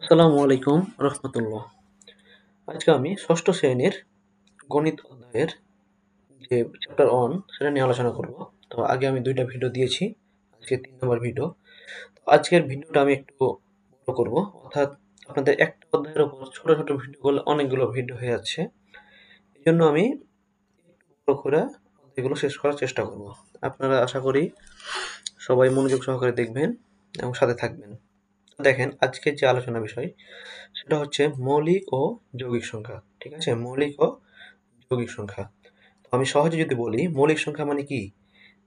আসসালামু আলাইকুম রহমতুল্লাহ। আজকে আমি ষষ্ঠ শ্রেণীর গণিত অধ্যায়ের যে চ্যাপ্টার ওয়ান সেটা নিয়ে আলোচনা করব। তো আগে আমি দুইটা ভিডিও দিয়েছি, আজকে 3 নম্বর ভিডিও। তো আজকের ভিডিওটা আমি একটু বড় করব, অর্থাৎ আপনাদের একটা অধ্যায়ের উপর ছোট ছোট ভিডিও করলে অনেকগুলো ভিডিও হয়ে যাচ্ছে। এই জন্য আমি একটু বড় করে অধ্যায়গুলো শেষ করার চেষ্টা করব। আপনারা আশা করি সবাই মনোযোগ সহকারে দেখবেন এবং সাথে থাকবেন। দেখেন আজকের যে আলোচনা বিষয় সেটা হচ্ছে মৌলিক ও যৌগিক সংখ্যা। ঠিক আছে, মৌলিক ও যৌগিক সংখ্যা। তো আমি সহজে যদি বলি, মৌলিক সংখ্যা মানে কি?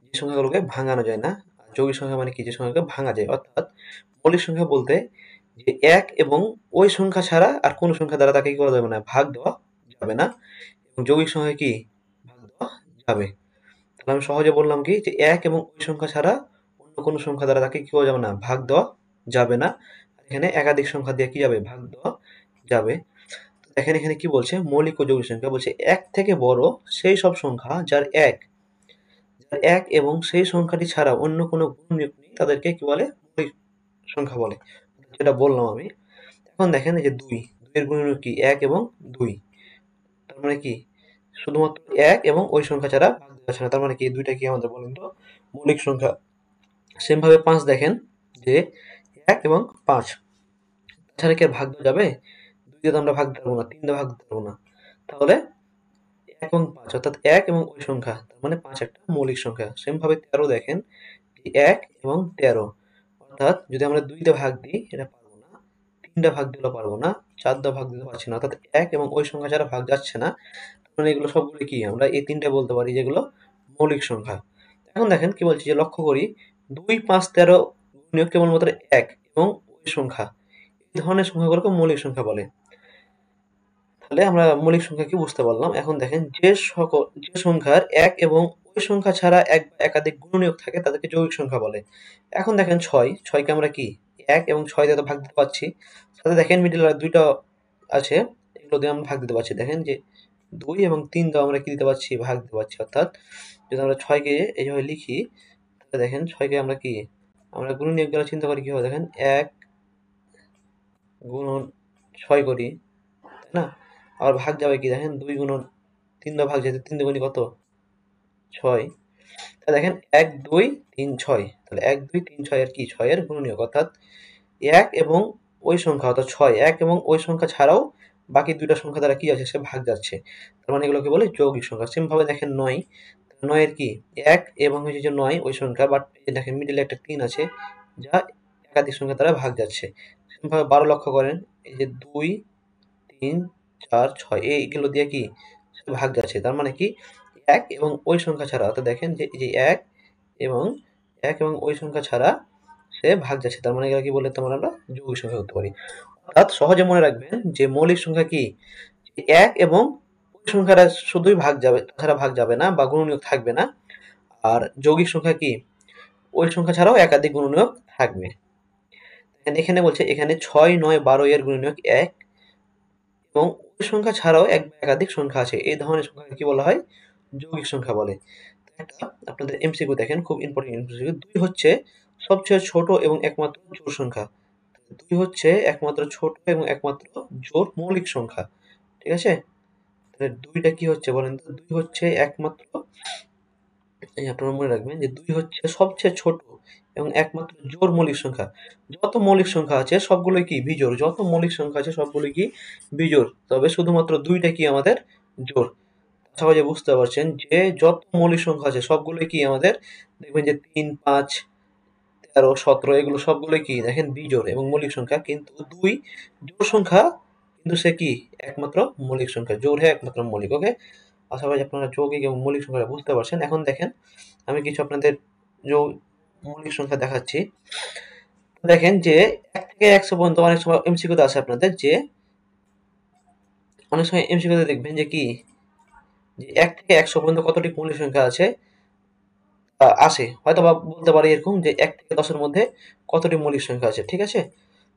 যে সংখ্যাগুলোকে ভাঙানো যায় না। আর যৌগিক সংখ্যা মানে কি? যে সংখ্যাকে ভাঙা যায়। অর্থাৎ মৌলিক সংখ্যা বলতে যে এক এবং ওই সংখ্যা ছাড়া আর কোনো সংখ্যা দ্বারা তাকে কি করা যাবে না, ভাগ দেওয়া যাবে না। এবং যৌগিক সংখ্যা কি, ভাগ দেওয়া যাবে। তাহলে আমি সহজে বললাম কি, যে এক এবং ওই সংখ্যা ছাড়া অন্য কোনো সংখ্যা দ্বারা তাকে কি করা যাবে না, ভাগ দেওয়া যাবে না। আর এখানে একাধিক সংখ্যা দিয়ে কি যাবে, ভাগ দেওয়া যাবে। দেখেন এখানে কি বলছে, মৌলিক ও যৌগিক সংখ্যা বলছে এক থেকে বড় সেই সব সংখ্যা যার এক এবং সেই সংখ্যাটি ছাড়া অন্য কোনো গুণনীয়ক নেই, তাদেরকে কি বলে, মৌলিক সংখ্যা বলে। যেটা বললাম আমি। এখন দেখেন এই যে দুইয়ের গুণনীয়ক কি, এক এবং দুই। তার মানে কি, শুধুমাত্র এক এবং ওই সংখ্যা ছাড়া ভাগ দেওয়া যাচ্ছে না। তার মানে কি, দুইটা কি আমাদের বলেন তো, মৌলিক সংখ্যা। সেম ভাবে পাঁচ দেখেন, যে এক এবং পাঁচ ছাড়া কি আর ভাগ দেওয়া যাবে? দুই দিয়ে তো আমরা ভাগ দিতে পারবো না, তিন দিয়ে ভাগ দিতে পারবো না। তাহলে এক এবং পাঁচ, অর্থাৎ এক এবং ওই সংখ্যা, তার মানে পাঁচ একটা মৌলিক সংখ্যা। সেম ভাবে 13 দেখেন, এক এবং 13, অর্থাৎ যদি আমরা দুই দিয়ে ভাগ দিই এটা পারবো না, তিন দিয়ে ভাগ দিলেও পারবো না, চার দিয়ে ভাগ দিতে পারছি না, অর্থাৎ এক এবং ওই সংখ্যা ছাড়া ভাগ যাচ্ছে না। তার মানে এগুলো সবগুলো কি, আমরা এই তিনটা বলতে পারি যেগুলো মৌলিক সংখ্যা। এখন দেখেন কি বলছি, যে লক্ষ্য করি, 2, 5, 13 গুণিয়ক কেবলমাত্র এক এবং ওই সংখ্যা, এই ধরনের সংখ্যাগুলোকে মৌলিক সংখ্যা বলে। তাহলে আমরা মৌলিক সংখ্যা কি বুঝতে পারলাম। এখন দেখেন, যে সংখ্যার এক এবং ওই সংখ্যা ছাড়া এক বা একাধিক গুণনীয়ক থাকে তাদেরকে যৌগিক সংখ্যা বলে। এখন দেখেন ছয়কে আমরা কি, এক এবং ছয় দিয়ে তো ভাগ দিতে পারছি। সাথে দেখেন মিডল আর দুইটা আছে, এগুলো দিয়ে আমরা ভাগ দিতে পারছি। দেখেন যে দুই এবং তিন দিয়ে আমরা কি দিতে পারছি, ভাগ দিতে পারছি। অর্থাৎ যদি আমরা ছয়কে এইভাবে লিখি, তাহলে দেখেন ছয়কে আমরা কি, আমরা গুণনীয়ক গুলো চিন্তা করি কি হবে, দেখেন এক গুণন ছয় করি, তাই না? আবার ভাগ যাবে কি, দেখেন দুই গুণন তিন দিয়ে ভাগ যেতে, তিন দুগুণে কত, ছয়। তাহলে দেখেন এক দুই তিন ছয়, তাহলে এক দুই তিন ছয় এর কি, ছয়ের গুণনীয়ক। অর্থাৎ এক এবং ওই সংখ্যা, অর্থাৎ ছয় এক এবং ওই সংখ্যা ছাড়াও বাকি দুইটা সংখ্যা দ্বারা কি আছে, সে ভাগ যাচ্ছে। তার মানে এগুলোকে বলে যৌগিক সংখ্যা। সেম ভাবে দেখেন নয়ের কি, এক এবং হচ্ছে যে নয় ওই সংখ্যা, বাট দেখেন মিডিলে একটা তিন আছে যা একাধিক সংখ্যা দ্বারা ভাগ যাচ্ছে। সেম ভাবে 12 লক্ষ্য করেন, এই যে দুই তিন চার ছয় এইগুলো দিয়ে কি ভাগ যাচ্ছে। তার মানে কি, এক এবং ওই সংখ্যা ছাড়া, অর্থাৎ দেখেন যে এই যে এবং এক এবং ওই সংখ্যা ছাড়া সে ভাগ যাচ্ছে। তার মানে এগুলো কি বলে, তোমার আমরা যৌগিক সংখ্যা করতে পারি। অর্থাৎ সহজে মনে রাখবেন যে মৌলিক সংখ্যা কি, এক এবং ওই সংখ্যাটা শুধুই ভাগ যাবে, তাছাড়া ভাগ যাবে না বা গুণনীয়ক থাকবে না। আর যৌগিক সংখ্যা কি, ওই সংখ্যা ছাড়াও একাধিক গুণনীয়ক থাকবে। এখানে বলছে, এখানে 6, 9, 12 এর গুণনীয়ক এক এবং ওই সংখ্যা ছাড়াও এক বা একাধিক সংখ্যা আছে, এই ধরনের সংখ্যাকে কি বলা হয়, যৌগিক সংখ্যা বলে। একটা আপনাদের এমসিকিউ দেখেন, খুব ইম্পর্টেন্ট এমসিকিউ। দুই হচ্ছে সবচেয়ে ছোট এবং একমাত্র জোড় সংখ্যা। দুই হচ্ছে একমাত্র ছোট এবং একমাত্র জোড় মৌলিক সংখ্যা। ঠিক আছে, তাহলে দুইটা কি হচ্ছে বলেন তো, দুই হচ্ছে একমাত্র, এই আপনারা মনে রাখবেন যে দুই হচ্ছে সবচেয়ে ছোট এবং একমাত্র জোড় মৌলিক সংখ্যা। যত মৌলিক সংখ্যা আছে সবগুলোই কি বিজোড়, যত মৌলিক সংখ্যা আছে সবগুলোই কি বিজোড়, তবে শুধুমাত্র দুইটা কি আমাদের জোড়। সহজে বুঝতে পারছেন যে যত মৌলিক সংখ্যা আছে সবগুলোই কি আমাদের, দেখবেন যে 3, 5, 13, 17 এগুলো সবগুলোই কি দেখেন বিজোড় এবং মৌলিক সংখ্যা। কিন্তু দুই জোড় সংখ্যা, কিন্তু সে কি একমাত্র মৌলিক সংখ্যা, জোড় হ্যাঁ একমাত্র মৌলিক। ওকে, আশা করি আপনারা যৌগিক এবং মৌলিক সংখ্যা বুঝতে পারছেন। এখন দেখেন আমি কিছু আপনাদের মৌলিক সংখ্যা দেখাচ্ছি। দেখেন যে 1 থেকে 100 পর্যন্ত অনেক সময় এমসিকিউতে আসে আপনাদের, যে অনেক সময় এমসিকিউতে দেখবেন যে কি, যে 1 থেকে 100 পর্যন্ত কতটি মৌলিক সংখ্যা আছে আসে, হয়তো বা বলতে পারি এরকম যে 1 থেকে 10 এর মধ্যে কতটি মৌলিক সংখ্যা আছে। ঠিক আছে,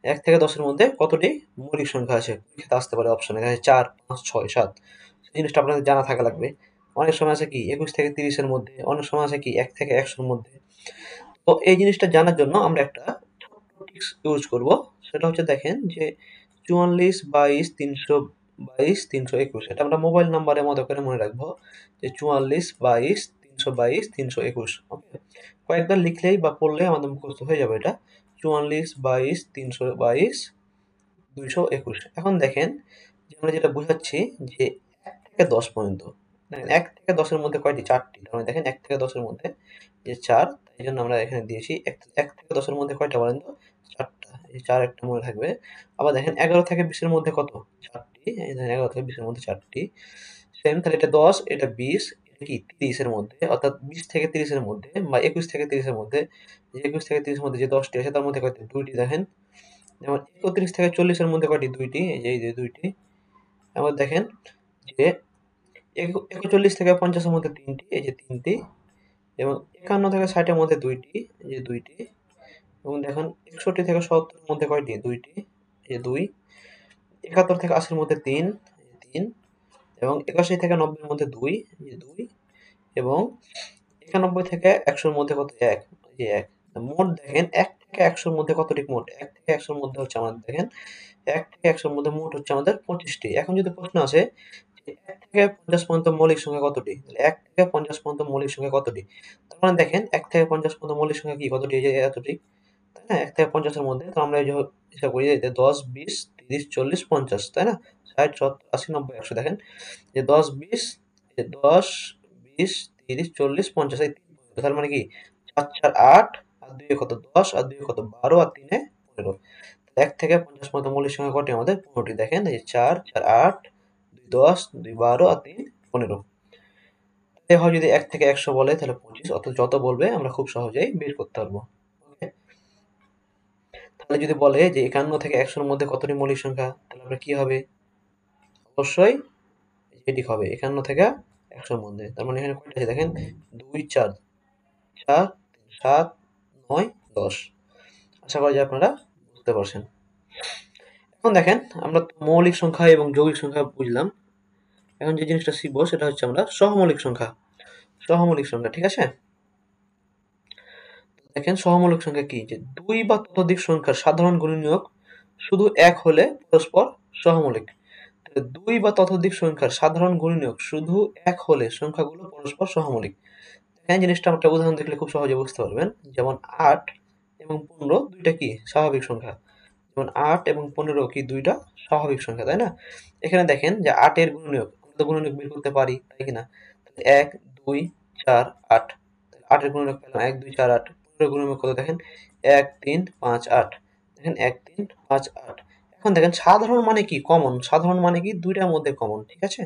1 থেকে 10 এর মধ্যে কতটি মৌলিক সংখ্যা আছে, পরীক্ষাতে আসতে পারে অপশনে, 4, 5, 6, 7। এই জিনিসটা আপনাদের জানা থাকা লাগবে। অনেক সময় আছে কি 21 থেকে 30 এর মধ্যে, অনেক সময় আছে কি 1 থেকে 100 এর মধ্যে। তো এই জিনিসটা জানার জন্য আমরা একটা ছোট্ট প্রিফিক্স ইউজ করব, সেটা হচ্ছে দেখেন যে 44 22 322 321, এটা আমরা মোবাইল নাম্বারের মতো করে মনে রাখবো যে 44 22 322 321। ওকে, কয়েকবার লিখলেই বা পড়লে আমাদের মুখস্থ হয়ে যাবে এটা, 44 22 322 221। এখন দেখেন যে আমরা যেটা বুঝাচ্ছি যে 1 থেকে 10 পর্যন্ত, দেখেন 1 থেকে 10 এর মধ্যে কয়টি? 4টি। তার মানে দেখেন 1 থেকে 10 এর মধ্যে যে 4, তাই জন্য আমরা এখানে দিয়েছি 1 থেকে 10 এর মধ্যে কয়টা বলেন তো? 4টা। এই 4 একটা মনে থাকবে। আবার দেখেন 11 থেকে 20 এর মধ্যে কত? 4টি। এই দেখেন 11 থেকে 20 এর মধ্যে 4টি। সেম, তাহলে এটা 10, এটা 20, এটা কি 30 এর মধ্যে, অর্থাৎ 20 থেকে 30 এর মধ্যে বা 21 থেকে 30 এর মধ্যে, যে 21 থেকে 30 এর মধ্যে যে 10টি আছে তার মধ্যে কয়টি? 2টি। দেখেন যেমন 31 থেকে 40 এর মধ্যে কয়টি? 2টি। এই যে 2টি। আবার দেখেন যে 41 থেকে 50 এর মধ্যে 3টি, এই যে 3টি। এবং 51 থেকে 60 এর মধ্যে 2টি, এই যে 2টি। এবং দেখেন 61 থেকে 70 এর মধ্যে কয়টি? 2টি, এই যে 2। 71 থেকে 80 এর মধ্যে 3, এই যে 3। এবং 81 থেকে 90 এর মধ্যে 2, এই যে 2। এবং 91 থেকে 100 এর মধ্যে কত? 1, এই যে 1। মোট দেখেন 1 থেকে 100 এর মধ্যে কতটি মোট? 1 থেকে 100 এর মধ্যে হচ্ছে আমাদের দেখেন 1 থেকে 100 এর মধ্যে মোট হচ্ছে আমাদের 25টি। এখন যদি প্রশ্ন আসে যে 1 থেকে 50 পর্যন্ত মৌলিক সংখ্যা কতটি? তাহলে 1 থেকে 50 পর্যন্ত মৌলিক সংখ্যা কতটি? তার মানে দেখেন 1 থেকে 50 পর্যন্ত মৌলিক সংখ্যা কি কতটি? এই যে এতটি, তাই না? 1 থেকে 50 এর মধ্যে। তো আমরা এই যে হিসাব করি যে 10 20 30 40 50, তাই না? 60 70 80 90 100। দেখেন যে 10 20, এই যে 10 20 30 40 50, এই 3 পর্যন্ত। তার মানে কি 4 4 8, আর 2 এ কত? 10, আর 2 এ কত? 12, আর 3 এ 15। 1 থেকে 50 পর্যন্ত মৌলিক সংখ্যা কয়টি আমাদের? 15টি। দেখেন এই যে 4 4 8, 2 10, 2 12, আর 3 15। তাই হয় যদি 1 থেকে 100 বলে তাহলে 25, অর্থাৎ যত বলবে আমরা খুব সহজেই বের করতে পারবো। ওকে, তাহলে যদি বলে যে 51 থেকে 100 এর মধ্যে কতটি মৌলিক সংখ্যা, তাহলে আমরা কি হবে? অবশ্যই এটি হবে 51 থেকে 100 এর মধ্যে। তার মানে এখানে কয়টা আছে দেখেন, 2 4 4 7 9 10। আশা করি যে আপনারা বুঝতে পারছেন। এখন দেখেন আমরা তো মৌলিক সংখ্যা এবং যৌগিক সংখ্যা বুঝলাম। এখন যে জিনিসটা শিখবো সেটা হচ্ছে আমরা সহমৌলিক সংখ্যা। সহমৌলিক সংখ্যা, ঠিক আছে? দেখেন সহমৌলিক সংখ্যা কি? যে 2 বা ততোধিক সংখ্যার সাধারণ গুণনীয়ক শুধু 1 হলে পরস্পর সহমৌলিক। 2 বা ততোধিক সংখ্যার সাধারণ গুণনীয়ক শুধু 1 হলে সংখ্যাগুলো পরস্পর সহমৌলিক। এখানে জিনিসটা একটা উদাহরণ দেখলে খুব সহজে বুঝতে পারবেন। যেমন 8 এবং 15 দুইটা কি স্বাভাবিক সংখ্যা। যেমন 8 এবং 15 কি দুইটা স্বাভাবিক সংখ্যা, তাই না? এখানে দেখেন যে 8 এর গুণনীয়ক, আমরা তো গুণনীয়ক বের করতে পারি, তাই কিনা? 1 2 4 8, 8 এর গুণনীয়ক পেলাম 1 2 4 8। 15 এর গুণনীয়ক কত দেখেন? 1 3 5 8। দেখেন 1 3 5 8। এখন দেখেন সাধারণ মানে কি? কমন। সাধারণ মানে কি? দুইটার মধ্যে কমন, ঠিক আছে?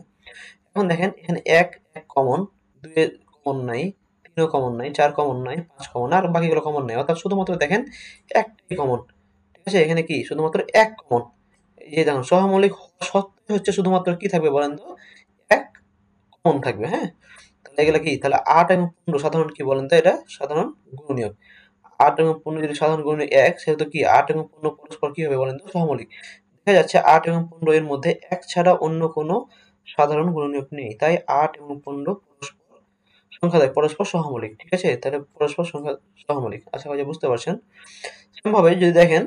এখন দেখেন এখানে 1 1 কমন, 2 এর কমন নাই, 3 ও কমন নাই, 4 কমন নাই, 5 কমন, আর বাকিগুলো কমন নাই। অর্থাৎ শুধুমাত্র দেখেন একটাই কমন। ঠিক আছে? এখানে কি শুধুমাত্র 1 কমন। এই যে দেখুন সহমৌলিক হওয়া সত্ত্বেও হচ্ছে শুধুমাত্র কি থাকবে বলেন তো? 1 কমন থাকবে, হ্যাঁ? তাহলে এগুলা কি? তাহলে 8 এবং 15 সাধারণ কি বলেন তো? এটা সাধারণ গুণনীয়ক। 8 এবং 15 যদি সাধারণ গুণনীয়ক 1, সেহেতু কি 8 এবং 15 পরস্পর কি হবে বলেন তো? সহমৌলিক। দেখা যাচ্ছে 8 এবং 15 এর মধ্যে 1 ছাড়া অন্য কোনো সাধারণ গুণনীয়ক নেই। তাই 8 এবং 15 পরস্পর সংখ্যা পরস্পর সহমৌলিক। ঠিক আছে? তাহলে পরস্পর সংখ্যা সহমৌলিক। আশা করি বুঝতে পারছেন। সেমভাবে যদি দেখেন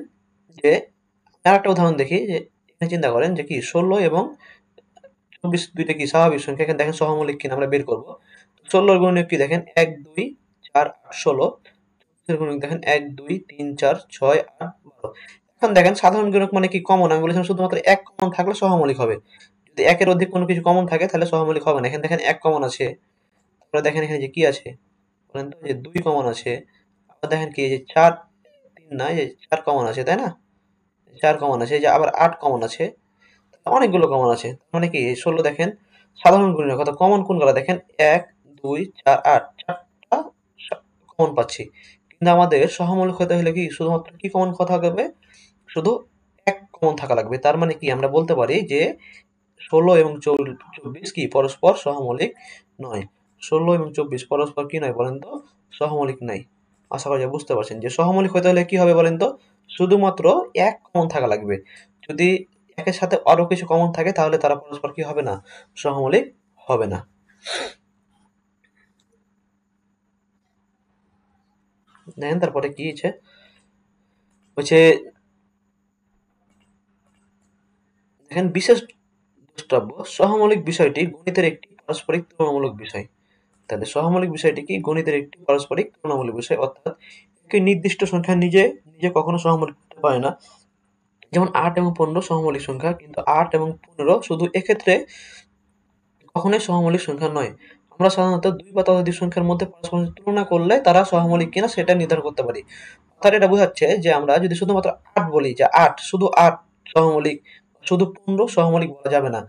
যে আরেকটা উদাহরণ দেখি, যে এখানে চিন্তা করেন যে কি 16 এবং 24 দুইটা কি স্বাভাবিক সংখ্যা। এখানে দেখেন সহমৌলিক কিনা আমরা বের করব। 16 এর গুণনীয়ক কি দেখেন 1 2 4 8 16। 24 এর গুণনীয়ক দেখেন 1 2 3 4 6 8 12। এখন দেখেন সাধারণ গুণক মানে কি? কমন। আমি বলেছিলাম শুধুমাত্র 1 কমন থাকলে সহমৌলিক হবে। যদি 1 এর অধিক কোনো কিছু কমন থাকে তাহলে সহমৌলিক হবে না। এখানে দেখেন 1 কমন আছে। তারপরে দেখেন এখানে যে কি আছে বলেন তো? যে 2 কমন আছে। আবার দেখেন কি এই যে 4 3 না, এই যে 4 কমন আছে, তাই না? 4 কমন আছে। এই যে আবার 8 কমন আছে। অনেকগুলো কমন আছে। তার মানে কি এই 16 দেখেন সাধারণ গুণনীয়ক, অর্থাৎ কমন কোনগুলো দেখেন 1 2 4 8, 4টা কমন পাচ্ছি। কিন্তু আমাদের সহমৌলিক হতে হলে কি শুধুমাত্র কি কমন কথা হবে? শুধু 1 কমন থাকা লাগবে। তার মানে কি আমরা বলতে পারি যে 16 এবং 24 কি পরস্পর সহমৌলিক নয়। 16 এবং 24 পরস্পর কি নয় বলেন তো? সহমৌলিক নাই। আশা করি বুঝতে পারছেন যে সহমৌলিক হতে হলে কি হবে বলেন তো? শুধুমাত্র 1 কমন থাকা লাগবে। যদি একের সাথে আরো কিছু কমন থাকে তাহলে তারা পরস্পর কি হবে না? সহমৌলিক হবে না। দেখেন তারপরে কি আছে? হচ্ছে দেখেন বিশেষ দ্রষ্টব্য সহমৌলিক বিষয়টি গণিতের একটি পারস্পরিক তুলনামূলক বিষয়। তাহলে সহমৌলিক বিষয়টি কি গণিতের একটি পারস্পরিক তুলনামূলক বিষয়, অর্থাৎ একটি নির্দিষ্ট সংখ্যা নিজে নিজে কখনো সহমৌলিক হতে পারে না। যেমন ৮ এবং ১৫ সহমৌলিক সংখ্যা, কিন্তু ৮ এবং ১৫ শুধু এক্ষেত্রে কখনোই সহমৌলিক সংখ্যা নয়। আমরা সাধারণত দুই বা ততোধিক সংখ্যার মধ্যে পারস্পরিক তুলনা করলে তারা সহমৌলিক কিনা সেটা নির্ধারণ করতে পারি। অর্থাৎ এটা বোঝাচ্ছে যে আমরা যদি শুধুমাত্র ৮ বলি যে ৮ শুধু ৮ সহমৌলিক, শুধু ১৫ সহমৌলিক বলা যাবে না।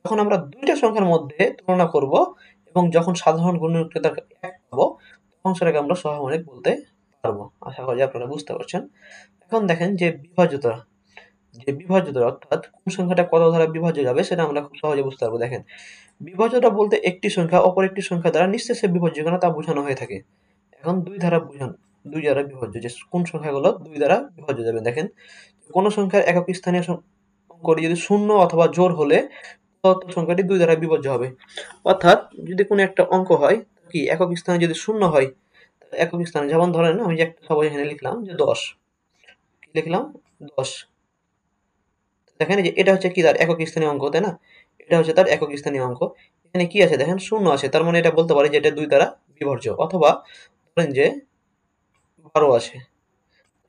যখন আমরা দুইটা সংখ্যার মধ্যে তুলনা করব এবং যখন সাধারণ গুণনীয়কটার এক পাবো, তখন সেটাকে আমরা সহমৌলিক বলতে পারবো। আশা করি আপনারা বুঝতে পারছেন। এখন দেখেন যে বিভাজ্যতা অর্থাৎ কোন সংখ্যাটা কত দ্বারা বিভাজ্য যাবে সেটা আমরা খুব সহজে বুঝতে পারবো। দেখেন, বিভাজ্যতা বলতে একটি সংখ্যা অপর একটি সংখ্যা দ্বারা নিঃশেষে বিভাজ্য কিনা তা বোঝানো হয়ে থাকে। এখন দুই দ্বারা বিভাজ্য, যে কোন সংখ্যাগুলো দুই দ্বারা বিভাজ্য যাবে। দেখেন, কোন সংখ্যার একক স্থানীয় অঙ্কটি যদি শূন্য অথবা জোড় হলে তত সংখ্যাটি দুই দ্বারা বিভাজ্য হবে। অর্থাৎ যদি কোনো একটা অঙ্ক হয় কি একক স্থানে যদি শূন্য হয়, একক স্থানে যেমন ধরেন আমি যে একটা সবাই এখানে লিখলাম যে 10, কি লিখলাম 10। দেখেন যে এটা হচ্ছে কি তার একক স্থানীয় অঙ্ক, তাই না? এটা হচ্ছে তার একক স্থানীয় অঙ্ক। এখানে কি আছে দেখেন, শূন্য আছে, তার মানে এটা বলতে পারি যে এটা দুই দ্বারা বিভাজ্য। অথবা ধরেন যে 12 আছে,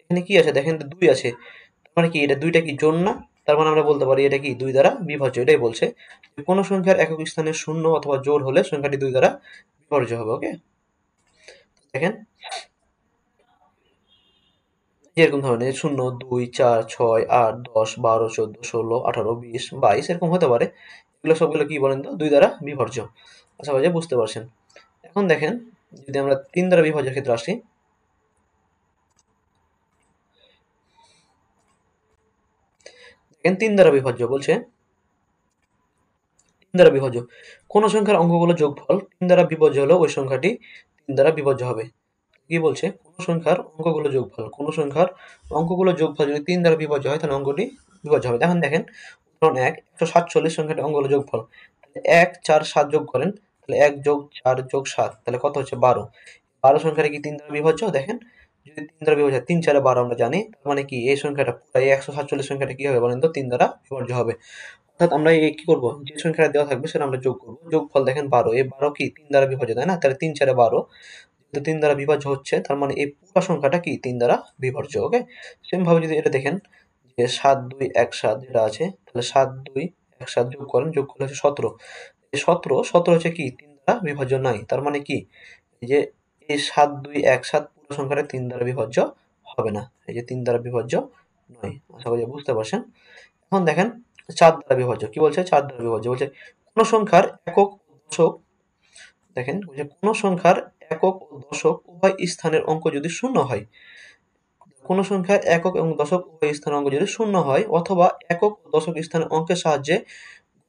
এখানে কি আছে দেখেন 2 আছে, তার মানে কি এটা দুইটা কি জোড় না? তার মানে আমরা বলতে পারি এটা কি দুই দ্বারা বিভাজ্য। এটাই বলছে যে কোনো সংখ্যার একক স্থানে শূন্য অথবা জোড় হলে সংখ্যাটি দুই দ্বারা বিভাজ্য হবে। ওকে, দেখেন এরকম ধরনের 0, 2, 4, 6, 8, 10, 12, 14, 16, 18, 20, 22 এরকম হতে পারে। এগুলো সবগুলো কি বলেন তো দুই দ্বারা বিভাজ্য। আশা করি বুঝতে পারছেন। এখন দেখেন, যদি আমরা 3 দ্বারা বিভাজ্যের ক্ষেত্রে আসি, দেখেন 3 দ্বারা বিভাজ্য বলছে, 3 দ্বারা বিভাজ্য কোন সংখ্যার অঙ্কগুলো যোগফল 3 দ্বারা বিভাজ্য হলে ওই সংখ্যাটি 3 দ্বারা বিভাজ্য হবে। কি বলছে, কোন সংখ্যার অঙ্কগুলো যোগফল যদি 3 দ্বারা বিভাজ্য হয় তাহলে অঙ্কটি বিভাজ্য হবে। এখন দেখেন উদাহরণ 1, 147 সংখ্যাটি অঙ্কগুলো যোগফল। 1, 4, 7 যোগ করেন, তাহলে 1 যোগ 4 যোগ 7 তাহলে কত হচ্ছে 12। 12 সংখ্যাটা কি 3 দ্বারা বিভাজ্য? দেখেন, যদি 3 দ্বারা বিভাজ্য হয়, 3 4 12 আমরা জানি, তার মানে কি এই সংখ্যাটা পুরো এই 147 সংখ্যাটা কি হবে বলেন তো 3 দ্বারা বিভাজ্য হবে। অর্থাৎ আমরা এই কি করব, যে সংখ্যাটা দেওয়া থাকবে সেটা আমরা যোগ করব। যোগফল দেখেন 12, এই 12 কি 3 দ্বারা বিভাজ্য, তাই না? তাহলে 3 4 12, যেহেতু 3 দ্বারা বিভাজ্য হচ্ছে তার মানে এই পুরো সংখ্যাটা কি 3 দ্বারা বিভাজ্য। ওকে, সেম ভাবে যদি এটা দেখেন যে 7 2 1 7 যেটা আছে, তাহলে 7 2 1 7 যোগ করেন, যোগ করলে হচ্ছে 17। এই 17 হচ্ছে কি 3 দ্বারা বিভাজ্য নাই, তার মানে কি এই যে এই 7 2 1 7 পুরো সংখ্যাটা 3 দ্বারা বিভাজ্য হবে না, এই যে 3 দ্বারা বিভাজ্য নয়। আশা করি বুঝতে পারছেন। এখন দেখেন 4 দ্বারা বিভাজ্য, কি বলছে 4 দ্বারা বিভাজ্য বলছে কোন সংখ্যার একক ও দশক, দেখেন বলছে কোন সংখ্যার একক ও দশক উভয় স্থানের অঙ্ক যদি শূন্য হয়, কোন সংখ্যার একক এবং দশক উভয় স্থানের অঙ্ক যদি শূন্য হয়, অথবা একক ও দশক স্থানের অঙ্কের সাহায্যে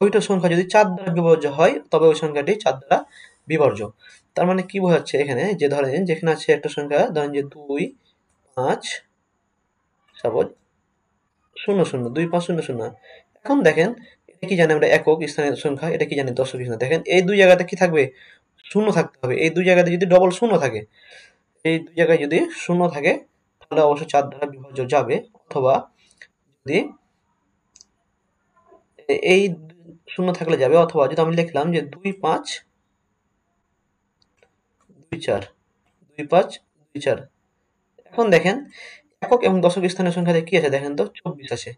ওইটা সংখ্যা যদি 4 দ্বারা বিভাজ্য হয় তবে ওই সংখ্যাটি 4 দ্বারা বিভাজ্য। তার মানে কি বোঝাচ্ছে এখানে, যে ধরেন যেখানে আছে একটা সংখ্যা, ধরেন যে 2 5 সাপোজ 0 0 2 5 0 0। এখন দেখেন এটা কি জানি আমরা একক স্থানীয় সংখ্যা, এটা কি জানি দশক স্থান। দেখেন এই দুই জায়গাতে কি থাকবে, শূন্য থাকতে হবে। এই দুই জায়গাতে যদি ডবল শূন্য থাকে, এই দুই জায়গায় যদি শূন্য থাকে তাহলে অবশ্যই 4 দ্বারা বিভাজ্য যাবে। অথবা যদি এই শূন্য থাকলে যাবে, অথবা যদি আমি লিখলাম যে 2 5 2 4 2 5 2 4। এখন দেখেন একক এবং দশক স্থানীয় সংখ্যাতে কি আছে দেখেন তো 24 আছে।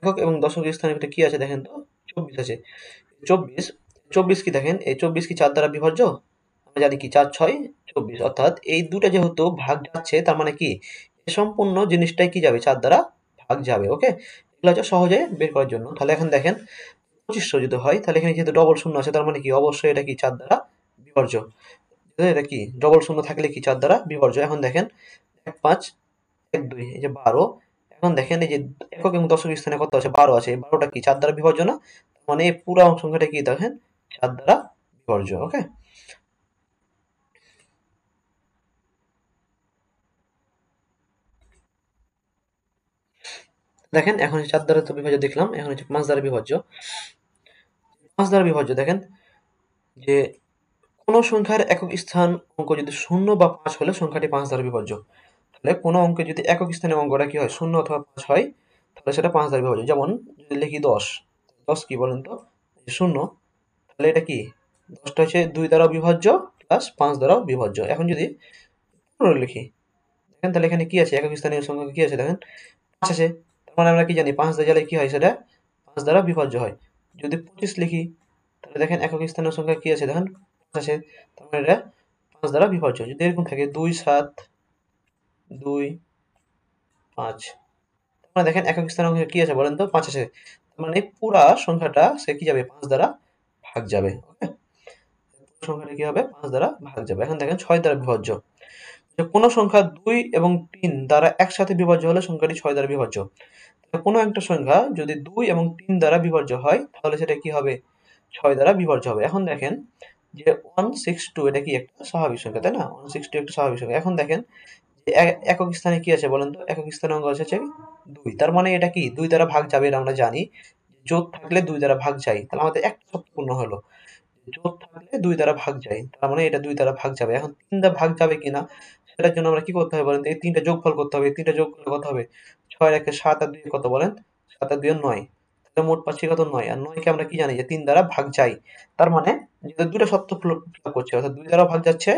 একক এবং দশক স্থানীয় কি আছে দেখেন তো 24 আছে। 24 24 কি দেখেন, এই 24 কি 4 দ্বারা বিভাজ্য? আমরা জানি কি 4 6 24। অর্থাৎ এই দুটা যেহেতু ভাগ যাচ্ছে তার মানে কি এই সম্পূর্ণ জিনিসটাই কি যাবে 4 দ্বারা ভাগ যাবে। ওকে, এগুলো হচ্ছে সহজে বের করার জন্য। তাহলে এখন দেখেন 2500 যদি হয়, তাহলে এখানে যেহেতু ডবল শূন্য আছে তার মানে কি অবশ্যই এটা কি 4 দ্বারা বিভাজ্য। এটা কি ডবল শূন্য থাকলে কি 4 দ্বারা বিভাজ্য। এখন দেখেন 1 5 1 2 এই যে 12। এখন দেখেন এই যে একক এবং দশক স্থানে কত আছে 12 আছে, এই 12টা কি 4 দ্বারা বিভাজ্য না? মানে এই পুরো সংখ্যাটা কি দেখেন 4 দ্বারা বিভাজ্য। ওকে, দেখেন এখন 4 দ্বারা তো বিভাজ্য দেখলাম, এখন হচ্ছে 5 দ্বারা বিভাজ্য। 5 দ্বারা বিভাজ্য দেখেন যে কোন সংখ্যার একক স্থান অঙ্ক যদি 0 বা 5 হলে সংখ্যাটি 5 দ্বারা বিভাজ্য। তাহলে কোনো অঙ্কে যদি একক স্থানীয় অঙ্কটা কি হয় 0 অথবা 5 হয়, তাহলে সেটা 5 দ্বারা বিভাজ্য। যেমন যদি লিখি 10, 10 কি বলেন তো? 0, তাহলে এটা কি 10টা হচ্ছে 2 দ্বারা বিভাজ্য প্লাস 5 দ্বারাও বিভাজ্য। এখন যদি 15 লিখি, দেখেন তাহলে এখানে কি আছে, একক স্থানীয় সংখ্যা কি আছে দেখেন 5 আছে। তার মানে আমরা কি জানি 5 দিয়ে গেলে কি হয়, সেটা 5 দ্বারা বিভাজ্য হয়। যদি 25 লিখি, তাহলে দেখেন একক স্থানীয় সংখ্যা কি আছে দেখেন 5 আছে, তার মানে এটা 5 দ্বারা বিভাজ্য। যদি এরকম থাকে 2, 7, 2, 5, তার মানে দেখেন একক স্থানীয় সংখ্যা কি আছে বলেন তো 5 আছে। তার মানে পুরা সংখ্যাটা সে কি যাবে 5 দ্বারা ভাগ যাবে। ওকে, সংখ্যাটা কি হবে 5 দ্বারা ভাগ যাবে। এখন দেখেন 6 দ্বারা বিভাজ্য। যে কোনো সংখ্যা 2 এবং 3 দ্বারা একসাথে বিভাজ্য হলে সংখ্যাটি 6 দ্বারা বিভাজ্য। কোনো একটা সংখ্যা যদি 2 এবং 3 দ্বারা বিভাজ্য হয়, তাহলে সেটা কি হবে 6 দ্বারা বিভাজ্য হবে। এখন দেখেন যে 162 এটা কি একটা স্বাভাবিক সংখ্যা, তাই না? 162 একটা স্বাভাবিক সংখ্যা। এখন দেখেন যে একক স্থানে কি আছে বলেন তো, একক স্থানে অঙ্ক আছে 2, তার মানে এটা কি 2 দ্বারা ভাগ যাবে, এটা আমরা জানি। যোগ থাকলে 2 দ্বারা ভাগ যায়, তাহলে আমাদের একটা শর্ত পূর্ণ হলো। যোগ থাকলে 2 দ্বারা ভাগ যায়, তার মানে এটা 2 দ্বারা ভাগ যাবে। এখন 3 দ্বারা ভাগ যাবে কিনা সেটার জন্য আমরা কি করতে হবে বলেন তো, এই 3টা যোগফল করতে হবে। এই 3টা যোগ করলে কত হবে? 6 আর 1 7 আর 2 কত বলেন? 7 আর 2 9, তাহলে মোট পাচ্ছি কত 9। আর 9 কে আমরা কি জানি যে 3 দ্বারা ভাগ যায়। তার মানে যেটা দুইটা শর্ত ফিল আপ করছে, অর্থাৎ 2 দ্বারা ভাগ যাচ্ছে,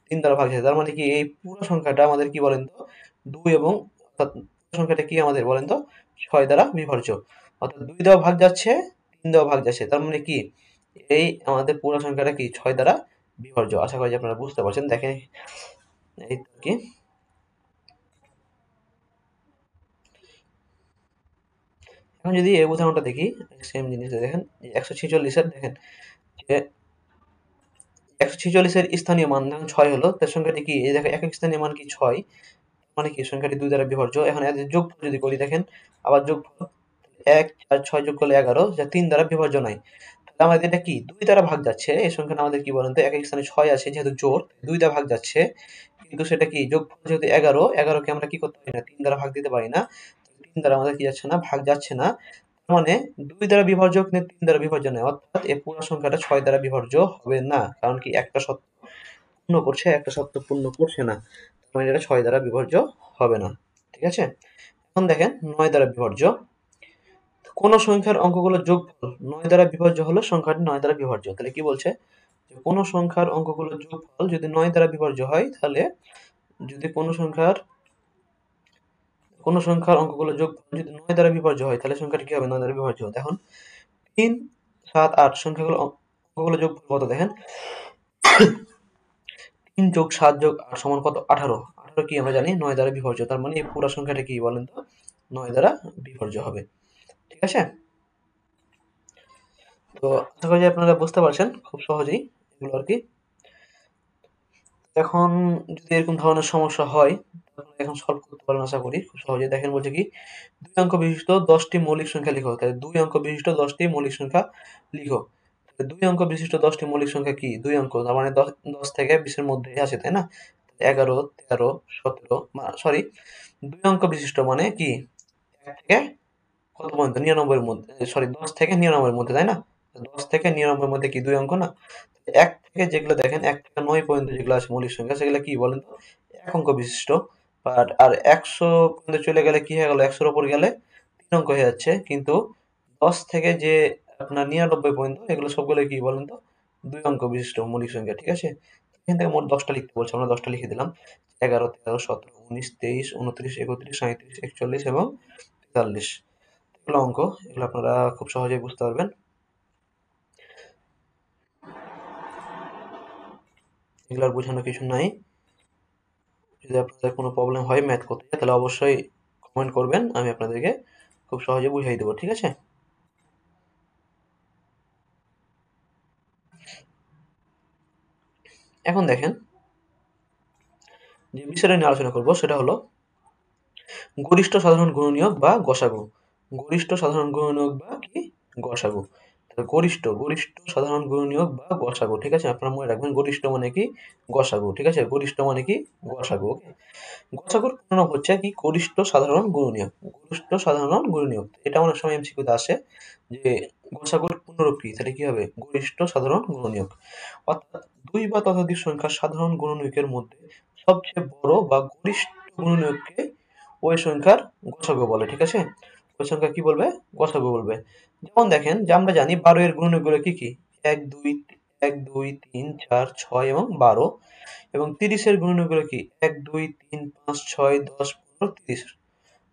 3 দ্বারা ভাগ যাচ্ছে। তার মানে কি এই পুরো সংখ্যাটা আমাদের কি বলেন তো 2 এবং অর্থাৎ পুরো সংখ্যাটা কি আমাদের বলেন তো 6 দ্বারা বিভাজ্য। অর্থাৎ 2 দ্বারা ভাগ যাচ্ছে, 3 দ্বারা ভাগ যাচ্ছে, তার মানে কি এই আমাদের পুরো সংখ্যাটা কি 6 দ্বারা বিভাজ্য। আশা করি যে আপনারা বুঝতে পারছেন। দেখেন এই তো কি, এখন যদি এই উদাহরণটা দেখি, সেম জিনিস দেখেন 146 এর দেখেন যে 146 এর স্থানীয় মান ধরেন 6 হলো, তার সংখ্যাটি কি এই দেখো একক স্থানীয় মান কি 6, মানে কি সংখ্যাটি 2 দ্বারা বিভাজ্য। এখন এদের যোগফল যদি করি দেখেন, আবার যোগফল 1 আর 6 যোগ করলে 11, যা 3 দ্বারা বিভাজ্য নয়। তাহলে আমাদের এটা কি 2 দ্বারা ভাগ যাচ্ছে, এই সংখ্যাটা আমাদের কি বলেন তো একক স্থানে 6 আছে, যেহেতু জোড় 2 দ্বারা ভাগ যাচ্ছে, কিন্তু সেটা কি যোগফল যেহেতু 11, 11 কে আমরা কি করতে পারি না 3 দ্বারা ভাগ দিতে পারি না। 3 দ্বারা আমাদের কি যাচ্ছে না, ভাগ যাচ্ছে না। তার মানে 2 দ্বারা বিভাজ্য কিন্তু 3 দ্বারা বিভাজ্য নয়, অর্থাৎ এই পুরো সংখ্যাটা 6 দ্বারা বিভাজ্য হবে না। কারণ কি একটা শর্ত পূর্ণ করছে, একটা শর্ত পূর্ণ করছে না, তার মানে এটা 6 দ্বারা বিভাজ্য হবে না। ঠিক আছে, এখন দেখেন 9 দ্বারা বিভাজ্য। কোন সংখ্যার অঙ্কগুলোর যোগফল 9 দ্বারা বিভাজ্য হলে সংখ্যাটি 9 দ্বারা বিভাজ্য। তাহলে কি বলছে যে কোন সংখ্যার অঙ্কগুলোর যোগফল যদি 9 দ্বারা বিভাজ্য হয়, তাহলে যদি কোন সংখ্যার অঙ্কগুলোর যোগফল যদি 9 দ্বারা বিভাজ্য হয়, তাহলে সংখ্যাটি কি হবে 9 দ্বারা বিভাজ্য। এখন 3, 7, 8 সংখ্যাগুলো অঙ্কগুলোর যোগফল কত দেখেন, 3 যোগ 7 যোগ 8 সমান কত 18, 18 কি আমরা জানি 9 দ্বারা বিভাজ্য। তার মানে এই পুরো সংখ্যাটা কি বলেন তো 9 দ্বারা বিভাজ্য হবে। ঠিক আছে, তো আশা করি যে আপনারা বুঝতে পারছেন খুব সহজেই এগুলো আর কি। এখন যদি এরকম ধরনের সমস্যা হয়, তাহলে এখন সলভ করতে পারেন আশা করি খুব সহজে। দেখেন বলছে কি 2 অঙ্ক বিশিষ্ট 10টি মৌলিক সংখ্যা লিখো। তাহলে 2 অঙ্ক বিশিষ্ট 10টি মৌলিক সংখ্যা লিখো। তাহলে 2 অঙ্ক বিশিষ্ট 10টি মৌলিক সংখ্যা কি 2 অঙ্ক, তার মানে 10 থেকে 20 এর মধ্যে আছে, তাই না? 11, 13, 17, সরি 2 অঙ্ক বিশিষ্ট মানে কি 1 থেকে কত পর্যন্ত 99 এর মধ্যে, সরি 10 থেকে 99 এর মধ্যে, তাই না? 10 থেকে 99 এর মধ্যে কি 2 অঙ্ক না? 1 থেকে যেগুলো দেখেন 1 থেকে 9 পর্যন্ত যেগুলো আছে মৌলিক সংখ্যা, সেগুলো কি বলেন তো 1 অঙ্ক বিশিষ্ট। আর 100 পর্যন্ত চলে গেলে কি হয়ে গেল, 100 এর উপর গেলে 3 অঙ্ক হয়ে যাচ্ছে। কিন্তু 10 থেকে যে আপনার 99 পর্যন্ত এগুলো সবগুলো কি বলেন তো 2 অঙ্ক বিশিষ্ট মৌলিক সংখ্যা। ঠিক আছে, এখান থেকে মোট 10টা লিখতে বলছে, আমরা 10টা লিখে দিলাম। 11, 13, 17, 19, 23, 29, 31, 37, 41 এবং 43 এগুলো অঙ্ক, এগুলো আপনারা খুব সহজেই বুঝতে পারবেন। এগুলো আর বোঝানো কিছু নাই। যদি আপনাদের কোনো প্রবলেম হয় ম্যাথ করতে, তাহলে অবশ্যই কমেন্ট করবেন, আমি আপনাদেরকে খুব সহজে বুঝিয়ে দেবো। ঠিক আছে, এখন দেখেন যে বিষয়টা নিয়ে আলোচনা করবো সেটা হলো গরিষ্ঠ সাধারণ গুণনীয়ক বা গসাগু। গরিষ্ঠ সাধারণ গুণনীয়ক বা কি গসাগু। তাহলে গরিষ্ঠ গরিষ্ঠ সাধারণ গুণনীয়ক বা গসাগু। ঠিক আছে, আপনারা মনে রাখবেন গরিষ্ঠ মানে কি গসাগু। ঠিক আছে, গরিষ্ঠ মানে কি গসাগু। ওকে, গসাগুর পূর্ণ হচ্ছে কি গরিষ্ঠ সাধারণ গুণনীয়ক। গরিষ্ঠ সাধারণ গুণনীয়ক, এটা অনেক সময় এমসিকিউতে আসে যে গসাগুর পূর্ণরূপ কি, তাহলে কি হবে গরিষ্ঠ সাধারণ গুণনীয়ক। অর্থাৎ দুই বা ততোধিক সংখ্যার সাধারণ গুণনীয়কের মধ্যে সবচেয়ে বড় বা গরিষ্ঠ গুণনীয়ককে ওই সংখ্যার গসাগু বলে, ঠিক আছে? ওই সংখ্যা কি বলবে? গসাগু বলবে। যেমন দেখেন যে আমরা জানি 12 এর গুণনীয়কগুলো কি কি? 1 2 1 2 3 4 6 এবং 12, এবং 30 এর গুণনীয়কগুলো কি? 1 2 3 5 6 10 15 30।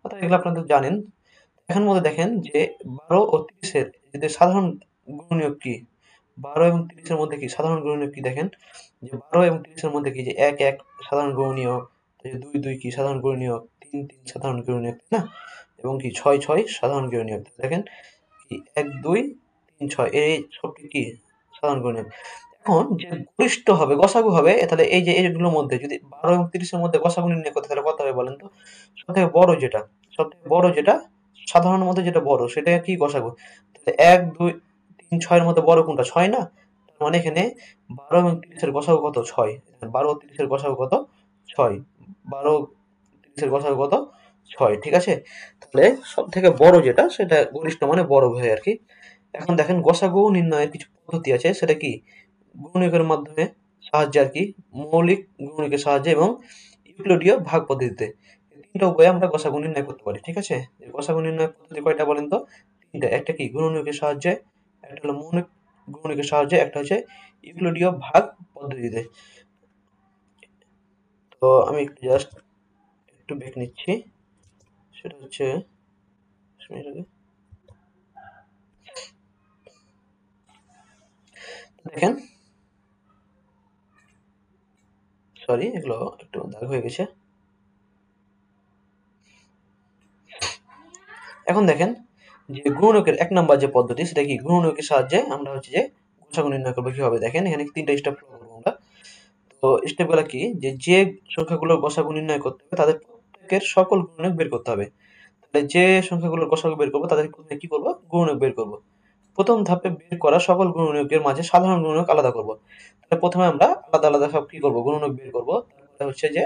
অর্থাৎ এগুলো আপনারা তো জানেন। এখন মধ্যে দেখেন যে 12 ও 30 এর যে সাধারণ গুণনীয়ক কি? 12 এবং 30 এর মধ্যে কি সাধারণ গুণনীয়ক কি দেখেন? যে 12 এবং 30 এর মধ্যে কি যে 1 1 সাধারণ গুণনীয়ক, 2 2 কি সাধারণ গুণনীয়ক, 3 3 সাধারণ গুণনীয়ক, তাই না? এবং কি 6 6 সাধারণ গুণনীয়ক। দেখেন কি 1 2 3 6 এই সবটি কি সাধারণ গুণনীয়ক। এখন যে গরিষ্ঠ হবে, গসাগু হবে, তাহলে এই যে এইগুলোর মধ্যে যদি 12 এবং 30 এর মধ্যে গসাগু নির্ণয় করতে, তাহলে কত হবে বলেন তো? সবথেকে বড় যেটা, সবথেকে বড় যেটা সাধারণের মধ্যে যেটা বড়, সেটা কি গসাগু। তাহলে 1 2 3 6 এর মধ্যে বড় কোনটা? 6 না? তার মানে এখানে 12 এবং 30 এর গসাগু কত? 6। 12 ও 30 এর গসাগু কত? 6। 12 30 এর গসাগু কত? 6, ঠিক আছে? তাহলে সবথেকে বড় যেটা সেটা গরিষ্ঠ মানে বড় হয় আর কি। এখন দেখেন গসাগু নির্ণয়ের কিছু পদ্ধতি আছে, সেটা কি? গুণনীয়কের মাধ্যমে, সাহায্যে আর কি, মৌলিক গুণনীয়কের সাহায্যে এবং ইউক্লিডীয় ভাগ পদ্ধতিতে। এই তিনটা উপায়ে আমরা গসাগু নির্ণয় করতে পারি, ঠিক আছে? গসাগু নির্ণয় পদ্ধতি কয়টা বলেন তো? তিনটা। একটা কি গুণনীয়কের সাহায্যে, একটা হলো মৌলিক গুণনীয়কের সাহায্যে, একটা হচ্ছে ইউক্লিডীয় ভাগ পদ্ধতিতে। তো আমি জাস্ট একটু ব্রেক নিচ্ছি, সেটা হচ্ছে দেখেন, সরি এগুলো একটু দাগ হয়ে গেছে। এখন দেখেন যে গুণনীয়কের 1 নাম্বার যে পদ্ধতি, সেটা কি? গুণনীয়কের সাহায্যে আমরা হচ্ছে যে গসাগু নির্ণয় করবো কিভাবে দেখেন, এখানে 3টা স্টেপ ফলো করবো আমরা। তো স্টেপগুলো কি? যে সংখ্যাগুলোর গসাগু নির্ণয় করতে হবে তাদের প্রত্যেকের সকল গুণনীয়ক বের করতে হবে। তাহলে যে সংখ্যাগুলোর গসাগু বের করবো তাদের প্রথমে কি করবো? গুণনীয়ক বের করবো। প্রথম ধাপে বের করা সকল গুণনীয়কের মাঝে সাধারণ গুণনীয়ক আলাদা করবো। তাহলে প্রথমে আমরা আলাদা আলাদা সব কি করবো? গুণনীয়ক বের করবো। তারপরে হচ্ছে যে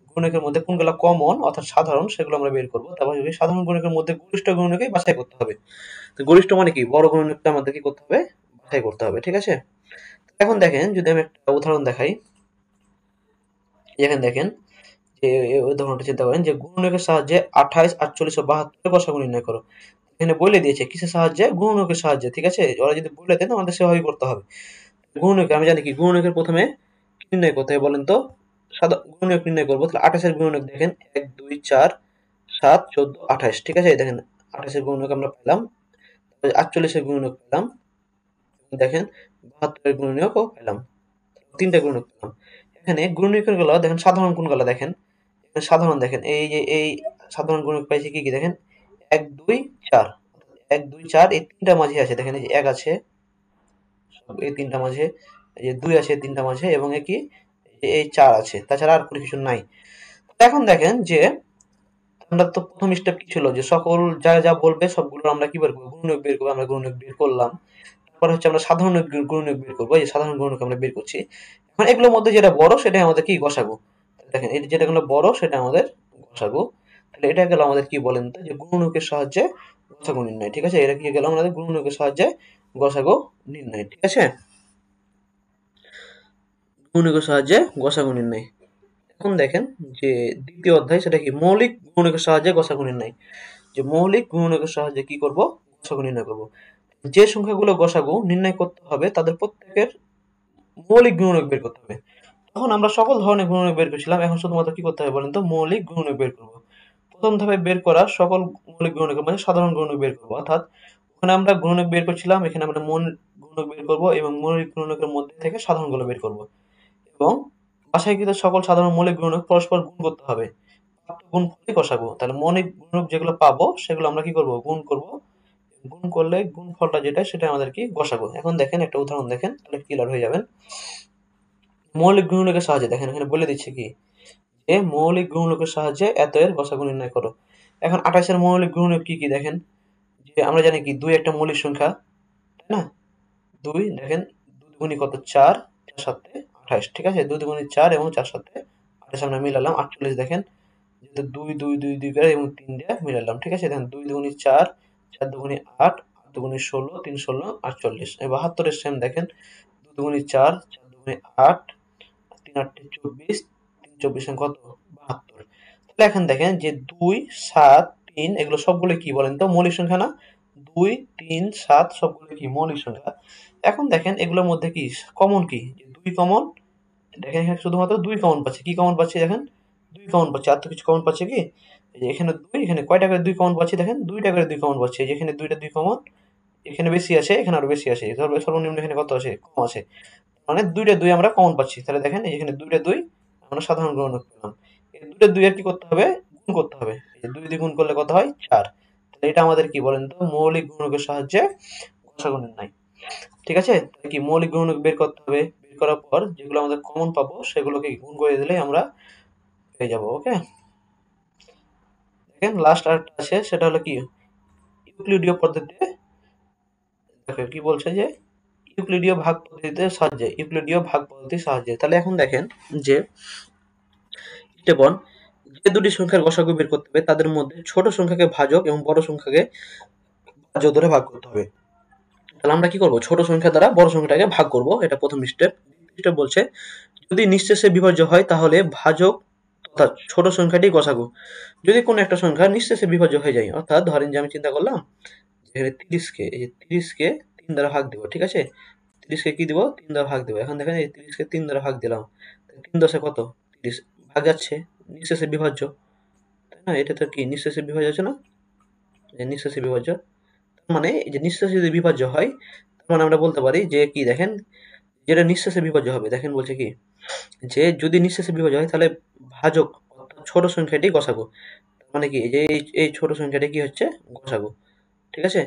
গুণনীয়কের মধ্যে কোনগুলো কমন অর্থাৎ সাধারণ সেগুলো আমরা বের করবো। তারপর সাধারণ গুণনীয়কের মধ্যে গরিষ্ঠ গুণনীয়কে বাছাই করতে হবে। তো গরিষ্ঠ মানে কি? বড় গুণনীয়কটা আমাদের কি করতে হবে? বাছাই করতে হবে, ঠিক আছে? এখন দেখেন যদি আমি একটা উদাহরণ দেখাই, এখানে দেখেন যে উদাহরণটা চিন্তা করেন যে গুণনীয়কের সাহায্যে 28 48 ও 72 এর গসাগু নির্ণয় করো। এখানে বলে দিয়েছে কিসের সাহায্যে? গুণনীয়কের সাহায্যে, ঠিক আছে? ওরা যদি বলে দেন আমাদের সেভাবেই করতে হবে। গুণনীয়ক আমি জানি কি গুণনীয়কের প্রথমে কি নির্ণয় করতে হবে বলেন তো? গুণনীয়ক নির্ণয় করবো। তাহলে 28 এর গুণনীয়ক দেখেন 1 2 4 7 14 28, ঠিক আছে? এই দেখেন 28 এর গুণনীয়ক আমরা পেলাম, 48 এর গুণনীয়ক পেলাম, দেখেন 72 এর গুণনীয়কও পেলাম, 3টা গুণনীয়ক পেলাম। এখানে গুণনীয়কের গুলো দেখেন সাধারণ কোনগুলো দেখেন, সাধারণ দেখেন এই যে এই সাধারণ গুণনীয়ক পাইছি কি কি দেখেন 1 2 4, 1 2 4 এই তিনটা মাঝে আছে, দেখেন এই যে 1 আছে এই তিনটা মাঝে, এই যে 2 আছে এই তিনটা মাঝে, এবং কি এই 4 আছে, তাছাড়া আর কোনো কিছু নাই। এখন দেখেন যে আমরা তো প্রথম স্টেপ কি ছিল যে সকল যা যা বলবে সবগুলো আমরা কি বের করবো? গুণনীয়ক বের করবো। আমরা গুণনীয়ক বের করলাম। তারপরে হচ্ছে আমরা সাধারণ গুণনীয়ক বের করবো। এই যে সাধারণ গুণনীয়ক আমরা বের করছি। এখন এগুলোর মধ্যে যেটা বড় সেটাই আমাদের কি? গসাগু। দেখেন এই যেটা গুলো বড় সেটা আমাদের গসাগু। তাহলে এটা গেল আমাদের কি বলেন তো? যে গুণনীয়কের সাহায্যে গসাগু নির্ণয়, ঠিক আছে? এটা কি গেল আমাদের গুণনীয়কের সাহায্যে গসাগু নির্ণয়, ঠিক আছে? গুণনীয়কের সাহায্যে গসাগু নির্ণয়। এখন দেখেন যে দ্বিতীয় অধ্যায়, সেটা কি? মৌলিক গুণনীয়কের সাহায্যে গসাগু নির্ণয়। যে মৌলিক গুণনীয়কের সাহায্যে কি করব? গসাগু নির্ণয় করব। যে সংখ্যাগুলো গসাগু নির্ণয় করতে হবে তাদের প্রত্যেকের মৌলিক গুণনীয়ক বের করতে হবে। তখন আমরা সকল ধরনের গুণনীয়ক বের করেছিলাম, এখন শুধুমাত্র কি করতে হবে বলেন তো? মৌলিক গুণনীয়ক বের করব। প্রথম ধাপে বের করা সকল মৌলিক গুণনীয়কের মধ্যে সাধারণ গুণনীয়ক বের করব। অর্থাৎ ওখানে আমরা গুণনীয়ক বের করছিলাম, এখানে আমরা মৌলিক গুণনীয়ক বের করব এবং মৌলিক গুণনীয়কের মধ্যে থেকে সাধারণগুলো বের করব। এবং বাছাইকৃত সকল সাধারণ মৌলিক গুণনীয়ক পরস্পর গুণ করতে হবে। গুণফলই গসাগু। তাহলে মৌলিক গুণনীয়ক যেগুলো পাবো সেগুলো আমরা কি করব? গুণ করব। গুণ করলে গুণফলটা যেটা সেটা আমাদের কি? গসাগু। এখন দেখেন একটা উদাহরণ দেখেন, তাহলে ক্লিয়ার হয়ে যাবেন। মৌলিক গুণনীয়কের সাহায্যে দেখেন এখানে বলে দিচ্ছে কি যে মৌলিক গুণনীয়কের সাহায্যে এত এর গসাগু নির্ণয় করো। এখন 28 এর মৌলিক গুণনীয়ক কি কি দেখেন, যে আমরা জানি কি 2 একটা মৌলিক সংখ্যা, তাই না? 2 দেখেন 2 দুগুণী কত? 4, 4 সাথে 28, ঠিক আছে? 2 দুগুণী 4 এবং 4 সাথে 28 আমরা মিলালাম 48, দেখেন যেহেতু 2 2 2 2 করে এবং 3 দিয়ে মিলালাম, ঠিক আছে? দেখেন 2 দুগুণী 4, 4 দুগুণী 8, 8 দুগুণী 16, 3 16 48। এই 72 এর সেম দেখেন 2 দুগুণী 4, 4 দুগুণী 8, 3 8 24, 3 24 কত? 72। এখন দেখেন যে 2, 7, 3 এগুলো সবগুলো কি বলেন তো মৌলিক সংখ্যা না? 2, 3, 7 সবগুলো কি মৌলিক সংখ্যা। এখন দেখেন এগুলোর মধ্যে কি কমন কি? 2 কমন। দেখেন এখানে শুধুমাত্র 2 কমন পাচ্ছি। কি কমন পাচ্ছি দেখেন? 2 কমন পাচ্ছি। আর তো কিছু কমন পাচ্ছি কি? এই যে এখানে 2, এখানে কয়টা করে 2 কমন পাচ্ছি দেখেন? 2টা করে 2 কমন পাচ্ছি। এই যে এখানে 2টা 2 কমন, এখানে বেশি আছে, এখানে আরো বেশি আছে। সর্বনিম্ন এখানে কত আছে? কম আছে। মানে 2টা 2 আমরা কমন পাচ্ছি। তাহলে দেখেন এই যে এখানে 2টা 2 আমরা সাধারণ গুণক পেলাম। এই 2টা 2 এর কি করতে হবে? গুণ করতে হবে। এই যে 2 দিয়ে গুণ করলে কত হয়? 4। তাহলে এটা আমাদের কি বলেন তো মৌলিক গুণকের সাহায্যে গসাগু নির্ণয়। ঠিক আছে? তাহলে কি মৌলিক গুণক বের করতে হবে। বের করার পর যেগুলো আমাদের কমন পাবো সেগুলোকে গুণ করে দিলেই আমরা পেয়ে যাবো। ওকে? দেখেন লাস্ট আরেকটা আছে, সেটা হলো কি ইউক্লিডীয় পদ্ধতিতে। দেখো কি বলছে যে ইউক্লিডীয় ভাগ পদ্ধতির সাহায্যে। তাহলে এখন দেখেন যে স্টেপ 1, যে দুটি সংখ্যার গসাগু বের করতে হবে তাদের মধ্যে ছোট সংখ্যাকে ভাজক এবং বড় সংখ্যাকে ভাজক ধরে ভাগ করতে হবে। তাহলে আমরা কি করব? ছোট সংখ্যা দ্বারা বড় সংখ্যাটাকে ভাগ করব। এটা প্রথম স্টেপ। দ্বিতীয় স্টেপ বলছে যদি নিঃশেষে বিভাজ্য হয় তাহলে ভাজক তথা ছোট সংখ্যাটি গসাগু। যদি কোনো একটা সংখ্যা নিঃশেষে বিভাজ্য হয়ে যায়, অর্থাৎ ধরেন যে আমি চিন্তা করলাম এখানে 30কে, এই যে 30কে 3 দ্বারা ভাগ দেব, ঠিক আছে? 30কে কি দিব? 3 দ্বারা ভাগ দেব। এখন দেখেন এই 30কে 3 দ্বারা ভাগ দিলাম। 3 দশে কত? 30 ভাগ যাচ্ছে, নিঃশেষে বিভাজ্য। তাই না? এটা তো কি নিঃশেষে বিভাজ্য আছে না? এই নিঃশেষে বিভাজ্য। তার মানে এই যে নিঃশেষে যদি বিভাজ্য হয়, তার মানে আমরা বলতে পারি যে কি দেখেন যেটা নিঃশেষে বিভাজ্য হবে। দেখেন বলছে কি যে যদি নিঃশেষে বিভাজ্য হয় তাহলে ভাজক অর্থাৎ ছোট সংখ্যাটি গসাগু। তার মানে কি এই যে এই ছোট সংখ্যাটি কি হচ্ছে? গসাগু। ঠিক আছে?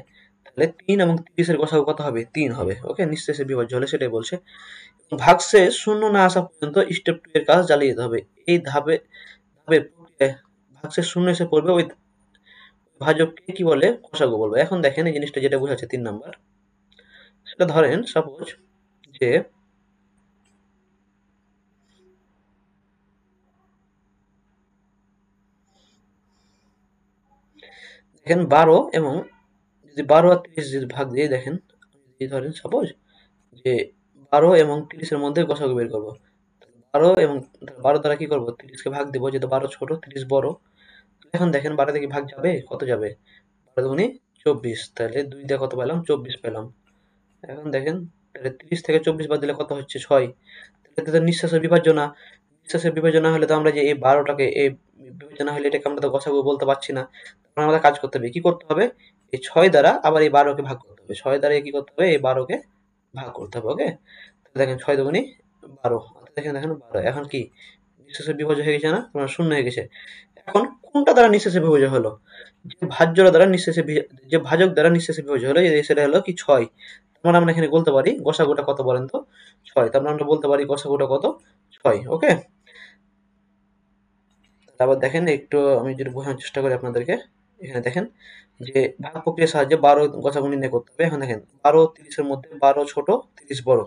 তাহলে 3 এবং 30 এর গসাগু কত হবে? 3 হবে। ওকে? নিঃশেষে বিভাজ্য হলে সেটাই বলছে। ভাগশেষ শূন্য না আসা পর্যন্ত স্টেপ 2 এর কাজ চালিয়ে যেতে হবে। এই ধাপে প্রক্রিয়ায় ভাগশেষ শূন্য এসে পড়বে, ওই ভাজককে কি বলে? গসাগু বলবো। এখন দেখেন এই জিনিসটা যেটা বোঝাচ্ছে 3 নাম্বার, সেটা ধরেন সাপোজ যে দেখেন 12 এবং যদি 12 আর 30 যদি ভাগ দিয়ে দেখেন, যদি ধরেন সাপোজ যে 12 এবং 30 এর মধ্যে গসাগু বের করবো। 12 এবং 12 দ্বারা কি করবো? 30 কে ভাগ দেবো, যেহেতু 12 ছোট 30 বড়। এখন দেখেন 12 থেকে ভাগ যাবে, কত যাবে? 12 দুগুণে 24, তাহলে 2 দিয়ে কত পেলাম? 24 পেলাম। এখন দেখেন তাহলে 30 থেকে 24 বাদ দিলে কত হচ্ছে? 6। তাহলে তো নিঃশেষে বিভাজ্য না। নিঃশেষে বিভাজ্য না হলে তো আমরা যে এই 12টাকে এই বিভাজ্য না হলে এটাকে আমরা তো গসাগু বলতে পারছি না। তখন আমাদের কাজ করতে হবে। কি করতে হবে? এই 6 দ্বারা আবার এই 12 কে ভাগ করতে হবে। 6 দ্বারা কি করতে হবে? এই 12 কে ভাগ করতে হবে। ওকে? দেখেন 6 দুগুণে 12। দেখেন 12। এখন কি নিঃশেষে বিভাজ্য হয়ে গেছে না? তোমার শূন্য হয়ে গেছে। এখন কোনটা দ্বারা নিঃশেষে বিভাজ্য হলো? যে ভাজ্যটা দ্বারা নিঃশেষে যে ভাজক দ্বারা নিঃশেষে বিভাজ্য হলো, সেটা হলো কি 6। তার মানে আমরা এখানে বলতে পারি গসাগুটা কত বলেন তো? 6। তার মানে আমরা বলতে পারি গসাগুটা কত? 6। ওকে? তারপর দেখেন একটু আমি যদি বোঝানোর চেষ্টা করি আপনাদেরকে। এখানে দেখেন যে ভাগ প্রক্রিয়ার সাহায্যে 12 গসাগু নির্ণয় করতে হবে। এখন দেখেন 12 30 এর মধ্যে 12 ছোট 30 বড়।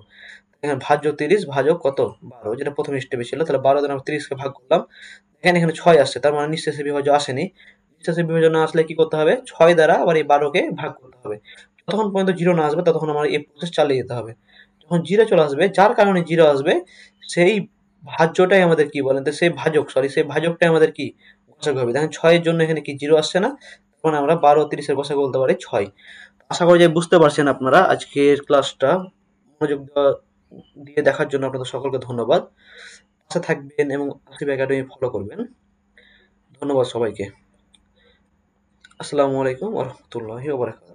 এখানে ভাজ্য 30 ভাজক কত? 12, যেটা প্রথম স্টেপে ছিল। তাহলে 12 দ্বারা আমরা 30 কে ভাগ করলাম। দেখেন এখানে 6 আসছে, তার মানে নিঃশেষে বিভাজ্য আসেনি। নিঃশেষে বিভাজ্য না আসলে কি করতে হবে? 6 দ্বারা আবার এই 12 কে ভাগ করতে হবে। যতক্ষণ পর্যন্ত 0 না আসবে ততক্ষণ আমার এই প্রসেস চালিয়ে যেতে হবে। যখন 0 চলে আসবে, যার কারণে 0 আসবে, সেই ভাজ্যটাই আমাদের কি বলেন তো? সেই ভাজকটাই আমাদের কি? গসাগু হবে। দেখেন 6 এর জন্য এখানে কি 0 আসছে না? তখন আমরা 12 30 এর গসাগু বলতে পারি 6। আশা করি যে বুঝতে পারছেন আপনারা। আজকের ক্লাসটা মনোযোগ দিয়ে দেখার জন্য আপনাদের সকলকে ধন্যবাদ। পাশে থাকবেন এবং আসিফ একাডেমি ফলো করবেন। ধন্যবাদ সবাইকে। আসসালামু আলাইকুম ওয়া রাহমাতুল্লাহি ওয়া বারাকাতুহু।